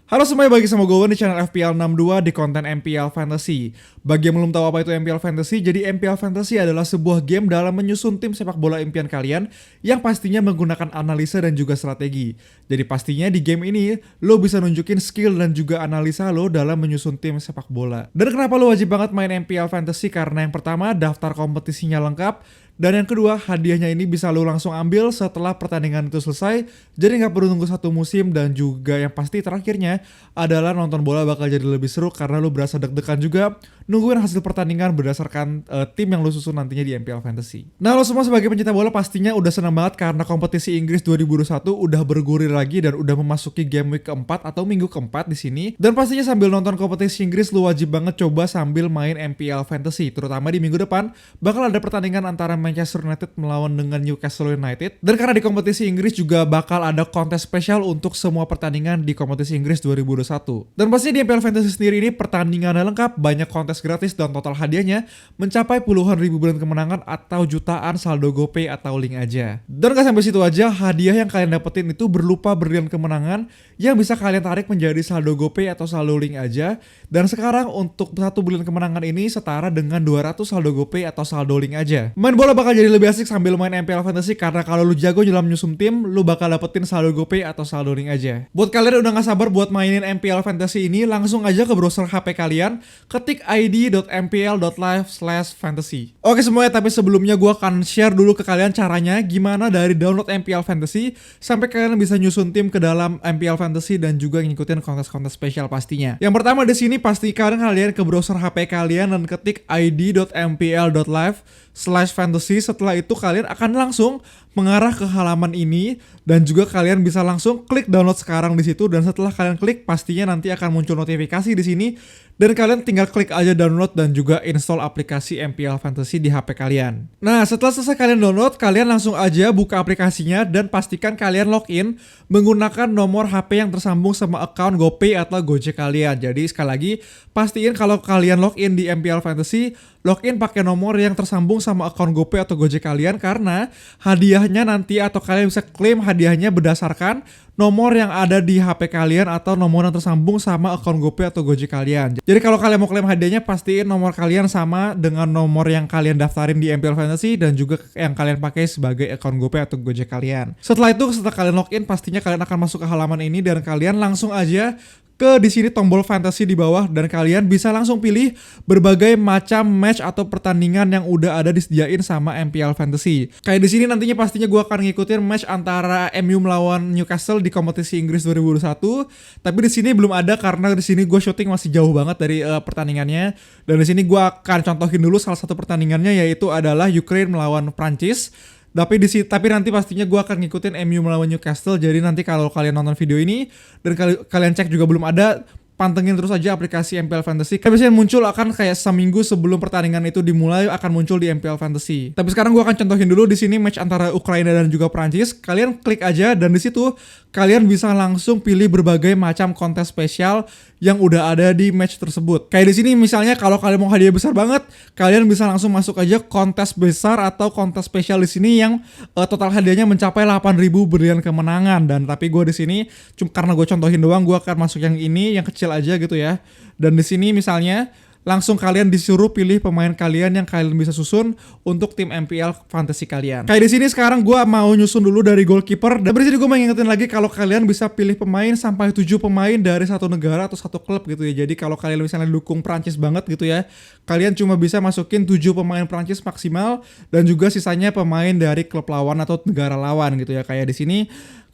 Halo semuanya, bagi sama gue di channel FPL 62 di konten MPL Fantasy. Bagi yang belum tahu apa itu MPL Fantasy, jadi MPL Fantasy adalah sebuah game dalam menyusun tim sepak bola impian kalian yang pastinya menggunakan analisa dan juga strategi. Jadi pastinya di game ini lo bisa nunjukin skill dan juga analisa lo dalam menyusun tim sepak bola. Dan kenapa lo wajib banget main MPL Fantasy? Karena yang pertama, daftar kompetisinya lengkap. Dan yang kedua, hadiahnya ini bisa lo langsung ambil setelah pertandingan itu selesai. Jadi nggak perlu nunggu satu musim. Dan juga yang pasti terakhirnya adalah nonton bola bakal jadi lebih seru karena lo berasa deg-degan juga nungguin hasil pertandingan berdasarkan tim yang lo susun nantinya di MPL Fantasy. Nah, lo semua sebagai pencinta bola pastinya udah senang banget karena kompetisi Inggris 2021 udah bergulir lagi dan udah memasuki game week keempat atau minggu keempat di sini. Dan pastinya sambil nonton kompetisi Inggris, lo wajib banget coba sambil main MPL Fantasy. Terutama di minggu depan bakal ada pertandingan antara Manchester United melawan dengan Newcastle United. Dan karena di kompetisi Inggris juga bakal ada kontes spesial untuk semua pertandingan di kompetisi Inggris 2021. Dan pastinya di MPL Fantasy sendiri ini pertandingannya lengkap, banyak kontes gratis dan total hadiahnya mencapai puluhan ribu bulan kemenangan atau jutaan saldo GoPay atau link aja. Dan gak sampai situ aja, hadiah yang kalian dapetin itu berupa berlian kemenangan yang bisa kalian tarik menjadi saldo GoPay atau saldo link aja. Dan sekarang untuk satu berlian kemenangan ini setara dengan 200 saldo GoPay atau saldo link aja. Main bola bakal jadi lebih asik sambil main MPL Fantasy karena kalau lu jago dalam nyusun tim, lu bakal dapetin saldo GoPay atau saldo link aja. Buat kalian yang udah gak sabar buat mainin MPL Fantasy ini, langsung aja ke browser HP kalian, ketik id.mpl.live/fantasy. Oke semuanya, tapi sebelumnya gue akan share dulu ke kalian caranya gimana dari download MPL Fantasy sampai kalian bisa nyusun tim ke dalam MPL Fantasy dan juga ngikutin kontes-kontes spesial pastinya. Yang pertama di sini pastikan kalian ke browser HP kalian dan ketik id.mpl.live/fantasy. Setelah itu kalian akan langsung mengarah ke halaman ini dan juga kalian bisa langsung klik download sekarang di situ. Dan setelah kalian klik, pastinya nanti akan muncul notifikasi di sini dan kalian tinggal klik aja download dan juga install aplikasi MPL Fantasy di HP kalian. Nah, setelah selesai kalian download, kalian langsung aja buka aplikasinya dan pastikan kalian login menggunakan nomor HP yang tersambung sama account GoPay atau Gojek kalian. Jadi sekali lagi, pastiin kalau kalian login di MPL Fantasy, login pakai nomor yang tersambung sama account GoPay atau Gojek kalian karena hadiahnya nanti atau kalian bisa klaim hadiahnya berdasarkan nomor yang ada di HP kalian atau nomor yang tersambung sama account GoPay atau Gojek kalian. Jadi kalau kalian mau klaim hadiahnya, pastiin nomor kalian sama dengan nomor yang kalian daftarin di MPL Fantasy dan juga yang kalian pakai sebagai account GoPay atau Gojek kalian. Setelah itu, setelah kalian login, pastinya kalian akan masuk ke halaman ini dan kalian langsung aja ke di sini tombol fantasy di bawah dan kalian bisa langsung pilih berbagai macam match atau pertandingan yang udah ada disediain sama MPL Fantasy. Kayak di sini nantinya pastinya gue akan ngikutin match antara MU melawan Newcastle di kompetisi Inggris 2021. Tapi di sini belum ada karena di sini gue syuting masih jauh banget dari pertandingannya. Dan di sini gue akan contohin dulu salah satu pertandingannya, yaitu adalah Ukraine melawan Prancis. Tapi nanti pastinya gue akan ngikutin MU melawan Newcastle. Jadi nanti kalau kalian nonton video ini dan kalian cek juga belum ada, pantengin terus aja aplikasi MPL Fantasy. Kan biasanya muncul akan kayak seminggu sebelum pertandingan itu dimulai akan muncul di MPL Fantasy. Tapi sekarang gue akan contohin dulu di sini match antara Ukraina dan juga Prancis. Kalian klik aja dan di situ kalian bisa langsung pilih berbagai macam kontes spesial yang udah ada di match tersebut. Kayak di sini misalnya kalau kalian mau hadiah besar banget, kalian bisa langsung masuk aja kontes besar atau kontes spesial di sini yang total hadiahnya mencapai 8.000 berlian kemenangan. Dan tapi gue di sini karena gue contohin doang, gue akan masuk yang ini, yang kecil aja gitu ya. Dan di sini misalnya langsung kalian disuruh pilih pemain kalian yang kalian bisa susun untuk tim MPL Fantasy kalian. Kayak di sini sekarang gue mau nyusun dulu dari goalkeeper. Dan di sini gue mau ngingetin lagi kalau kalian bisa pilih pemain sampai 7 pemain dari satu negara atau satu klub gitu ya. Jadi kalau kalian misalnya dukung Prancis banget gitu ya, kalian cuma bisa masukin 7 pemain Prancis maksimal dan juga sisanya pemain dari klub lawan atau negara lawan gitu ya. Kayak di sini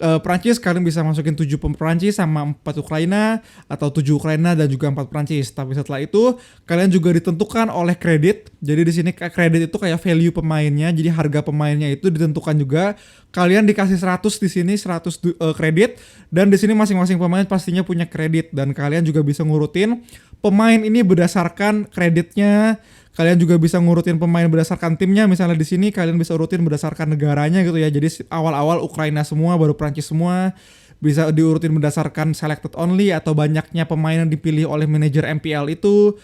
Prancis kalian bisa masukin 7 Prancis sama 4 Ukraina atau 7 Ukraina dan juga 4 Prancis. Tapi setelah itu kalian juga ditentukan oleh kredit. Jadi di sini kredit itu kayak value pemainnya. Jadi harga pemainnya itu ditentukan juga. Kalian dikasih 100 di sini 100 kredit dan di sini masing-masing pemain pastinya punya kredit dan kalian juga bisa ngurutin pemain ini berdasarkan kreditnya. Kalian juga bisa ngurutin pemain berdasarkan timnya. Misalnya di sini kalian bisa urutin berdasarkan negaranya gitu ya. Jadi awal-awal Ukraina semua, baru Prancis semua. Bisa diurutin berdasarkan selected only atau banyaknya pemain yang dipilih oleh manajer MPL itu.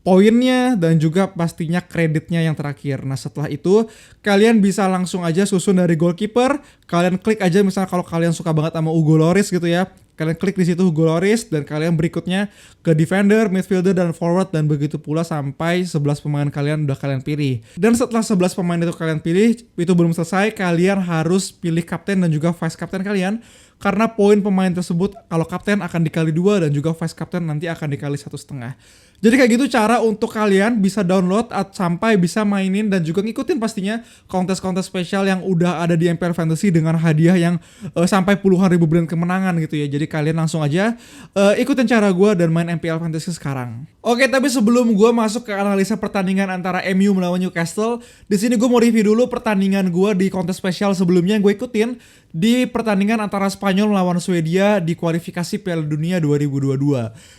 poinnya dan juga pastinya kreditnya yang terakhir. Nah setelah itu kalian bisa langsung aja susun dari goalkeeper. Kalian klik aja misalnya kalau kalian suka banget sama Hugo Lloris gitu ya. Kalian klik di situ Hugo Lloris dan kalian berikutnya ke defender, midfielder, dan forward, dan begitu pula sampai 11 pemain kalian udah kalian pilih. Dan setelah 11 pemain itu kalian pilih, itu belum selesai, kalian harus pilih kapten dan juga vice kapten kalian. Karena poin pemain tersebut kalau kapten akan dikali 2 dan juga vice kapten nanti akan dikali 1,5. Jadi kayak gitu cara untuk kalian bisa download sampai bisa mainin dan juga ngikutin pastinya kontes-kontes spesial yang udah ada di MPL Fantasy dengan hadiah yang sampai puluhan ribu brand kemenangan gitu ya. Jadi kalian langsung aja ikutin cara gue dan main MPL Fantasy sekarang. Oke, tapi sebelum gue masuk ke analisa pertandingan antara MU melawan Newcastle, di sini gue mau review dulu pertandingan gue di kontes spesial sebelumnya yang gue ikutin di pertandingan antara Spanyol melawan Swedia di kualifikasi Piala Dunia 2022.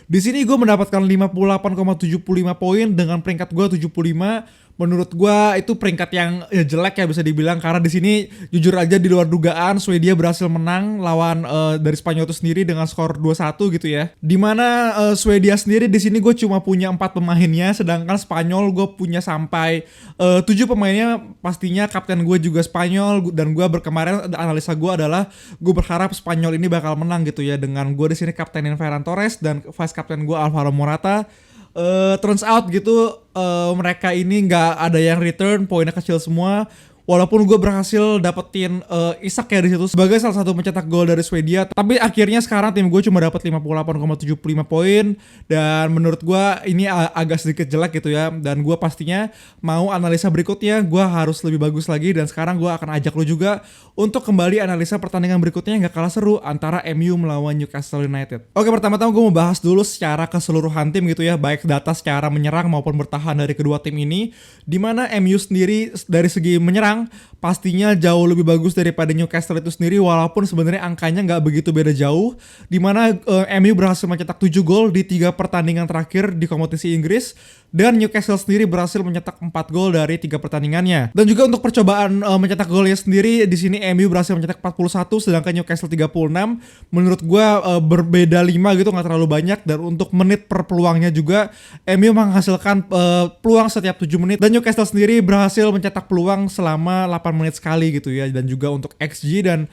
Di sini gue mendapatkan 58,75 poin dengan peringkat gue 75. Menurut gue itu peringkat yang jelek ya bisa dibilang, karena di sini jujur aja di luar dugaan Swedia berhasil menang lawan dari Spanyol itu sendiri dengan skor 2-1 gitu ya. Dimana Swedia sendiri di sini gue cuma punya 4 pemainnya, sedangkan Spanyol gue punya sampai 7 pemainnya. Pastinya kapten gue juga Spanyol dan gue kemarin analisa gue adalah gue berharap Spanyol ini bakal menang gitu ya, dengan gue di sini kaptenin Ferran Torres dan vice kapten gue Alvaro Morata. Turns out gitu mereka ini nggak ada yang return, poinnya kecil semua. Walaupun gue berhasil dapetin Isak ya di situ sebagai salah satu pencetak gol dari Swedia, tapi akhirnya sekarang tim gue cuma dapat 58,75 poin dan menurut gue ini agak sedikit jelek gitu ya. Dan gue pastinya mau analisa berikutnya gue harus lebih bagus lagi, dan sekarang gue akan ajak lo juga untuk kembali analisa pertandingan berikutnya yang gak kalah seru antara MU melawan Newcastle United. Oke, pertama-tama gue mau bahas dulu secara keseluruhan tim gitu ya, baik data secara menyerang maupun bertahan dari kedua tim ini, dimana MU sendiri dari segi menyerang pastinya jauh lebih bagus daripada Newcastle itu sendiri, walaupun sebenarnya angkanya nggak begitu beda jauh, dimana MU berhasil mencetak 7 gol di 3 pertandingan terakhir di kompetisi Inggris, dan Newcastle sendiri berhasil mencetak 4 gol dari 3 pertandingannya. Dan juga untuk percobaan mencetak golnya sendiri di sini MU berhasil mencetak 41 sedangkan Newcastle 36. Menurut gua berbeda 5 gitu, nggak terlalu banyak. Dan untuk menit per peluangnya juga MU menghasilkan peluang setiap 7 menit dan Newcastle sendiri berhasil mencetak peluang selama 8 menit sekali gitu ya. Dan juga untuk XG dan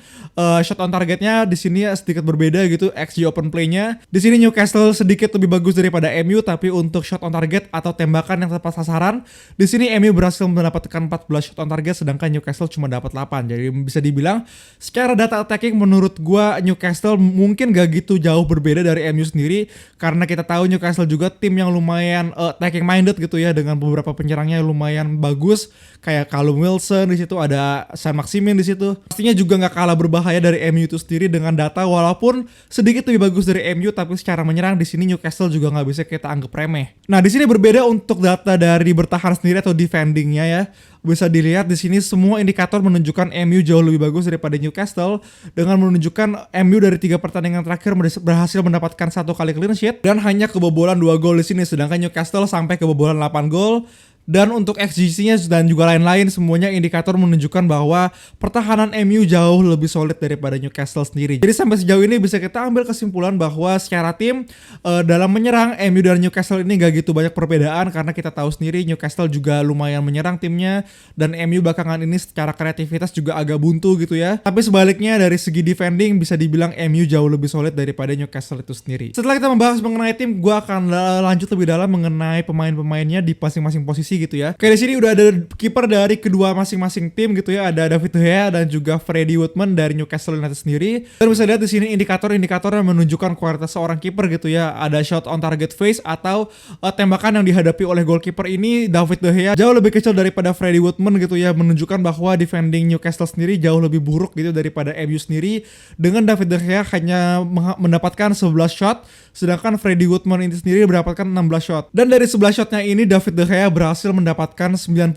shot on targetnya di sini sedikit berbeda gitu, XG open play-nya. Di sini Newcastle sedikit lebih bagus daripada MU, tapi untuk shot on target atau tembakan yang tepat sasaran, di sini MU berhasil mendapatkan 14 shot on target sedangkan Newcastle cuma dapat 8. Jadi bisa dibilang secara data attacking menurut gua Newcastle mungkin gak gitu jauh berbeda dari MU sendiri, karena kita tahu Newcastle juga tim yang lumayan attacking minded gitu ya, dengan beberapa penyerangnya yang lumayan bagus kayak Callum Wilson, di situ ada Saint-Maximin di situ. Pastinya juga nggak kalah berbahaya dari MU itu sendiri dengan data, walaupun sedikit lebih bagus dari MU, tapi secara menyerang di sini Newcastle juga nggak bisa kita anggap remeh. Nah di sini berbeda untuk data dari bertahan sendiri atau defendingnya ya. Bisa dilihat di sini semua indikator menunjukkan MU jauh lebih bagus daripada Newcastle, dengan menunjukkan MU dari 3 pertandingan terakhir berhasil mendapatkan 1 kali clean sheet dan hanya kebobolan 2 gol di sini, sedangkan Newcastle sampai kebobolan 8 gol. Dan untuk XG-nya dan juga lain-lain, semuanya indikator menunjukkan bahwa pertahanan MU jauh lebih solid daripada Newcastle sendiri. Jadi sampai sejauh ini bisa kita ambil kesimpulan bahwa secara tim dalam menyerang MU dan Newcastle ini gak gitu banyak perbedaan, karena kita tahu sendiri Newcastle juga lumayan menyerang timnya dan MU belakangan ini secara kreativitas juga agak buntu gitu ya. Tapi sebaliknya dari segi defending bisa dibilang MU jauh lebih solid daripada Newcastle itu sendiri. Setelah kita membahas mengenai tim, gue akan lanjut lebih dalam mengenai pemain-pemainnya di masing-masing posisi gitu ya. Kayak di sini udah ada kiper dari kedua masing-masing tim gitu ya, ada David De Gea dan juga Freddie Woodman dari Newcastle United sendiri. Dan bisa lihat di sini indikator-indikator yang menunjukkan kualitas seorang kiper gitu ya. Ada shot on target face atau tembakan yang dihadapi oleh goalkeeper ini David De Gea jauh lebih kecil daripada Freddie Woodman gitu ya, menunjukkan bahwa defending Newcastle sendiri jauh lebih buruk gitu daripada MU sendiri, dengan David De Gea hanya mendapatkan 11 shot sedangkan Freddie Woodman ini sendiri mendapatkan 16 shot. Dan dari 11 shotnya ini David De Gea berhasil mendapatkan 90%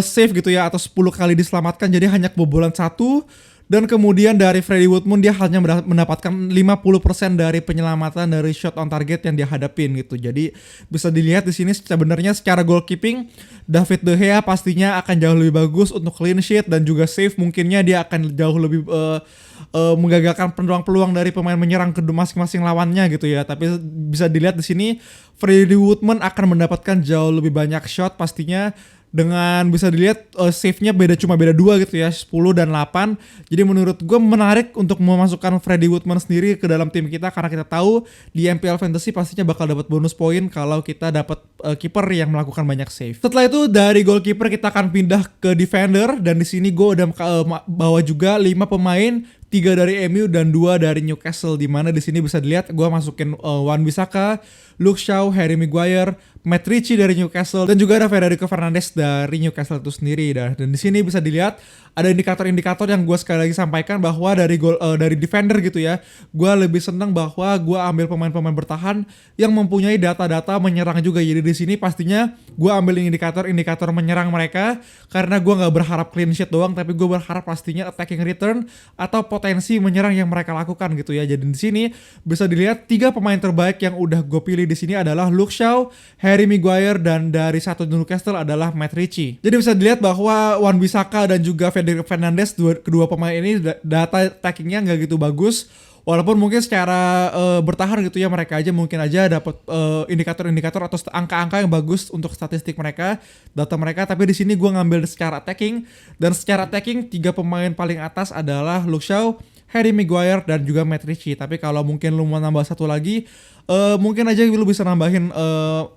save gitu ya, atau 10 kali diselamatkan, jadi hanya kebobolan 1. Dan kemudian dari Freddie Woodman dia hanya mendapatkan 50% dari penyelamatan dari shot on target yang dia hadapin gitu. Jadi bisa dilihat di sini sebenarnya secara goalkeeping David De Gea pastinya akan jauh lebih bagus untuk clean sheet dan juga save, mungkinnya dia akan jauh lebih menggagalkan peluang-peluang dari pemain menyerang ke masing-masing lawannya gitu ya. Tapi bisa dilihat di sini Freddie Woodman akan mendapatkan jauh lebih banyak shot pastinya, dengan bisa dilihat save-nya cuma beda 2 gitu ya, 10 dan 8. Jadi menurut gue menarik untuk memasukkan Freddie Woodman sendiri ke dalam tim kita, karena kita tahu di MPL Fantasy pastinya bakal dapat bonus poin kalau kita dapat kiper yang melakukan banyak save. Setelah itu dari goalkeeper kita akan pindah ke defender, dan di sini gue udah bawa juga 5 pemain, 3 dari MU dan 2 dari Newcastle, di mana di sini bisa dilihat gue masukin Wan-Bissaka, Luke Shaw, Harry Maguire, Matt Ritchie dari Newcastle, dan juga ada Federico Fernandes dari Newcastle itu sendiri. Dan di sini bisa dilihat ada indikator-indikator yang gue sekali lagi sampaikan bahwa dari defender gitu ya, gue lebih seneng bahwa gue ambil pemain-pemain bertahan yang mempunyai data-data menyerang juga. Jadi di sini pastinya gue ambil indikator-indikator menyerang mereka, karena gue nggak berharap clean sheet doang, tapi gue berharap pastinya attacking return atau potensi menyerang yang mereka lakukan gitu ya. Jadi di sini bisa dilihat 3 pemain terbaik yang udah gue pilih di sini adalah Luke Shaw, Harry Maguire, dan dari satu Newcastle adalah Matt Ritchie. Jadi bisa dilihat bahwa Wan-Bissaka dan juga Federico Fernandes, kedua pemain ini data attackingnya nggak gitu bagus. Walaupun mungkin secara bertahan gitu ya, mereka mungkin aja dapat indikator-indikator atau angka-angka yang bagus untuk statistik mereka, data mereka. Tapi di sini gue ngambil secara attacking, dan secara attacking 3 pemain paling atas adalah Luke Shaw, Harry Maguire, dan juga Matt Ritchie. Tapi kalau mungkin lu mau nambah satu lagi, mungkin aja lu bisa nambahin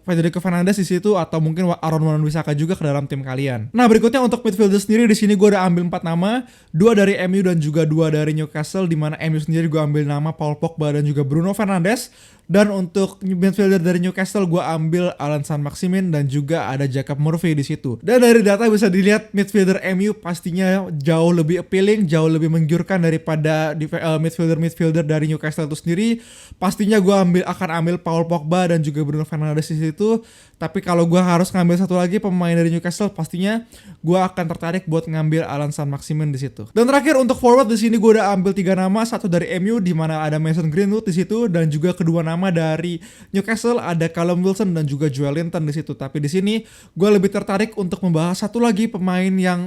Federico Fernandes di situ, atau mungkin Aaron Wan-Bissaka juga ke dalam tim kalian. Nah, berikutnya untuk midfielder sendiri di sini gue udah ambil 4 nama, 2 dari MU dan juga 2 dari Newcastle, di mana MU sendiri gue ambil nama Paul Pogba dan juga Bruno Fernandes. Dan untuk midfielder dari Newcastle gue ambil Alan Saint-Maximin dan juga ada Jacob Murphy di situ. Dan dari data bisa dilihat midfielder MU pastinya jauh lebih appealing, jauh lebih menggiurkan daripada midfielder dari Newcastle itu sendiri. Pastinya gue akan ambil Paul Pogba dan juga Bruno Fernandes di situ. Tapi kalau gue harus ngambil satu lagi pemain dari Newcastle, pastinya gue akan tertarik buat ngambil Alan Saint-Maximin di situ. Dan terakhir untuk forward di sini gue udah ambil 3 nama, satu dari MU di mana ada Mason Greenwood di situ, dan juga kedua nama dari Newcastle ada Callum Wilson dan juga Joelinton di situ. Tapi di sini gue lebih tertarik untuk membahas satu lagi pemain yang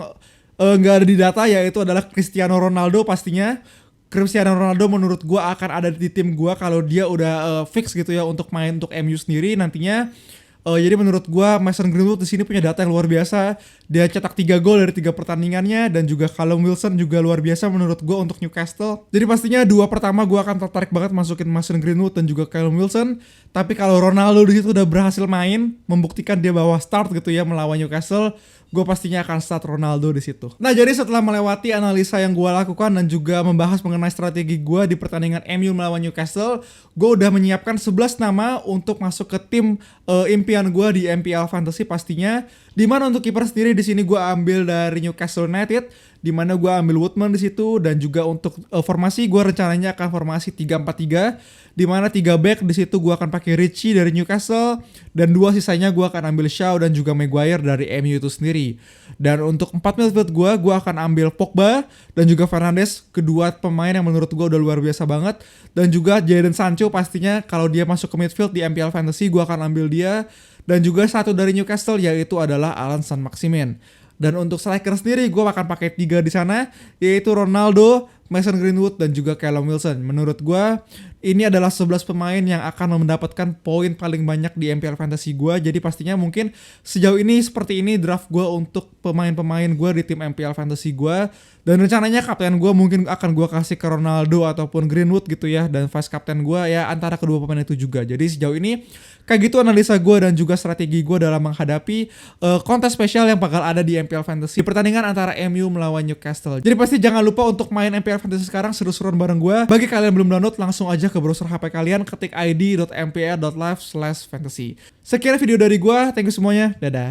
nggak ada di data, yaitu adalah Cristiano Ronaldo. Pastinya Cristiano Ronaldo menurut gue akan ada di tim gue kalau dia udah fix gitu ya untuk main untuk MU sendiri nantinya. Jadi menurut gue Mason Greenwood di sini punya data yang luar biasa. Dia cetak 3 gol dari 3 pertandingannya, dan juga Callum Wilson juga luar biasa menurut gue untuk Newcastle. Jadi pastinya 2 pertama gue akan tertarik banget masukin Mason Greenwood dan juga Callum Wilson. Tapi kalau Ronaldo di situ udah berhasil main, membuktikan dia bawa start gitu ya melawan Newcastle, gue pastinya akan start Ronaldo di situ. Nah, jadi setelah melewati analisa yang gue lakukan dan juga membahas mengenai strategi gue di pertandingan MU melawan Newcastle, gue udah menyiapkan 11 nama untuk masuk ke tim impian gue di MPL Fantasy pastinya. Dimana untuk kiper sendiri di sini gue ambil dari Newcastle United, dimana gue ambil Woodman di situ, dan juga untuk formasi gue rencananya akan formasi 3-4-3, dimana 3 back di situ gue akan pakai Ritchie dari Newcastle, dan 2 sisanya gue akan ambil Shaw dan juga Maguire dari MU itu sendiri. Dan untuk 4 midfield gue akan ambil Pogba dan juga Fernandes, kedua pemain yang menurut gue udah luar biasa banget, dan juga Jadon Sancho pastinya kalau dia masuk ke midfield di MPL Fantasy gue akan ambil dia. Dan juga satu dari Newcastle yaitu adalah Alan Saint-Maximin. Dan untuk striker sendiri gue akan pakai 3 di sana, yaitu Ronaldo, Mason Greenwood, dan juga Callum Wilson. Menurut gue ini adalah 11 pemain yang akan mendapatkan poin paling banyak di MPL Fantasy gue. Jadi pastinya mungkin sejauh ini seperti ini draft gue untuk pemain-pemain gue di tim MPL Fantasy gue. Dan rencananya kapten gue mungkin akan gue kasih ke Ronaldo ataupun Greenwood gitu ya. Dan vice kapten gue ya antara kedua pemain itu juga. Jadi sejauh ini kayak gitu analisa gue dan juga strategi gue dalam menghadapi kontes spesial yang bakal ada di MPL Fantasy di pertandingan antara MU melawan Newcastle. Jadi pasti jangan lupa untuk main MPL Fantasy sekarang seru-seruan bareng gue. Bagi kalian yang belum download, langsung aja ke browser HP kalian, ketik id.mpl.live/fantasy. Sekian video dari gue, thank you semuanya, dadah.